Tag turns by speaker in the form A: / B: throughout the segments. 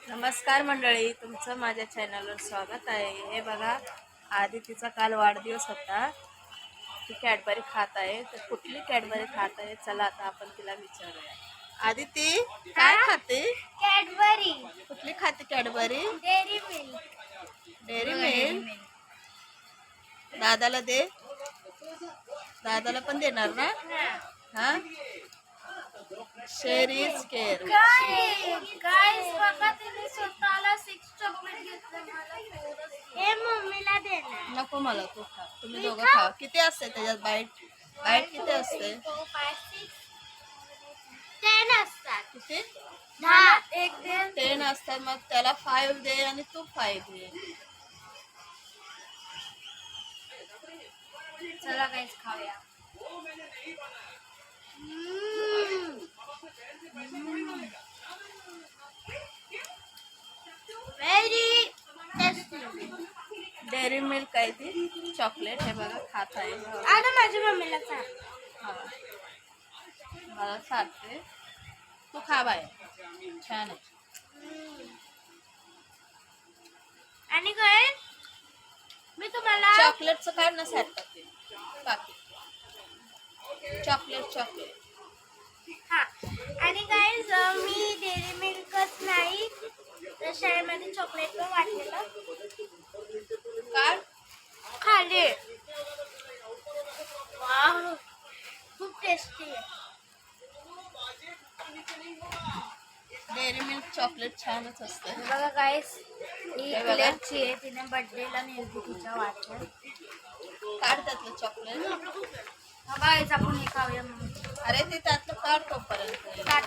A: नमस्कार मंडळी, तुमचं माझ्या चॅनलवर स्वागत आहे. हे बघा, आदितीचा काल वाढदिवस होता. ती कॅडबरी खात आहे. तर कुठली कॅडबरी खात आहे, चला आता आपण तिला विचारूया. आदिती काय खाते?
B: कॅडबरी.
A: कुठली खाते Cadbury?
B: Dairy milk.
A: Dairy milk. दादाला दे. दादाला पण देणार ना? हा, शेअर इज केअर.
B: गाइस बघा, तिने स्वतःला 6 चॉकलेट घेतलं. मला हे मम्मीला देणार.
A: नको मला, तू खा. तुम्ही दोघं खा. किती असते त्याच्यात बाईट? बाईट किती असते?
B: 10 असतात.
A: किती?
B: 10. एक दे.
A: 10 असतात. मग त्याला 5 दे आणि तू 5 दे.
B: चला गाइस, खाऊया. Very tasty.
A: डेअरी मिल्क आहे ती चॉकलेट. हे बघा, खात आहे.
B: आता माझ्या मम्मीला सांग.
A: हा, मला सांगते. तू खा बाय, छान आहे.
B: आणि काय मी तुम्हाला
A: चॉकलेटचं काढ ना सॅट टाकते बाकी. चॉकलेट
B: हा. आणि गाईज, मी डेअरी मिल्कच नाही तर शाळेमध्ये चॉकलेट पण वाटलेलं
A: काढ.
B: खाले. वाव, खूप टेस्टी आहे.
A: डेअरी मिल्क चॉकलेट छानच असतं.
B: बघा गाईज, ही
A: हे बघा.
B: प्लेटची आहे. तिने बर्थडेला नेली तिच्या वाटलं.
A: काढ त्यातलं चॉकलेट.
B: हा गाईज, आपण हे खाऊया मग.
A: अरे ते त्यातलं काढ तोपर्यंत.
B: काट.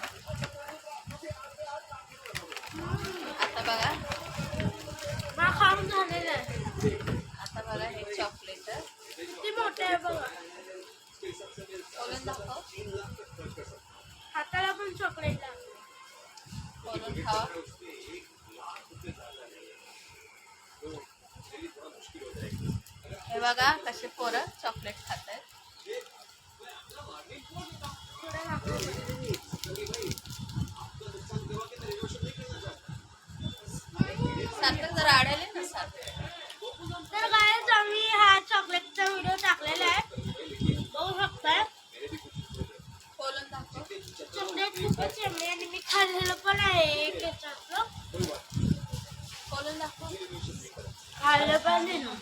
A: आता बघा,
B: मला खाऊन झालेलं आहे.
A: आता बघा हे चॉकलेट
B: किती मोठे आहे बघा.
A: खोलून दाखव.
B: हाताला पण चॉकलेट लागतं.
A: खोलून खावा. हे बघा कसे पोरं चॉकलेट खात आहेत.
B: थोडं दाखव.
A: सारखं जरा आढळले ना सारखं.
B: तर गाईज, आम्ही हा चॉकलेटचा व्हिडिओ टाकलेला आहे, बघू शकताय.
A: खोलून दाखव.
B: चॉकलेट खूपच यम्मी आणि मी खाल्लेलं पण आहे एक याच्यातलं.
A: खोलून दाखव.
B: खाल्लं पण आहे ना.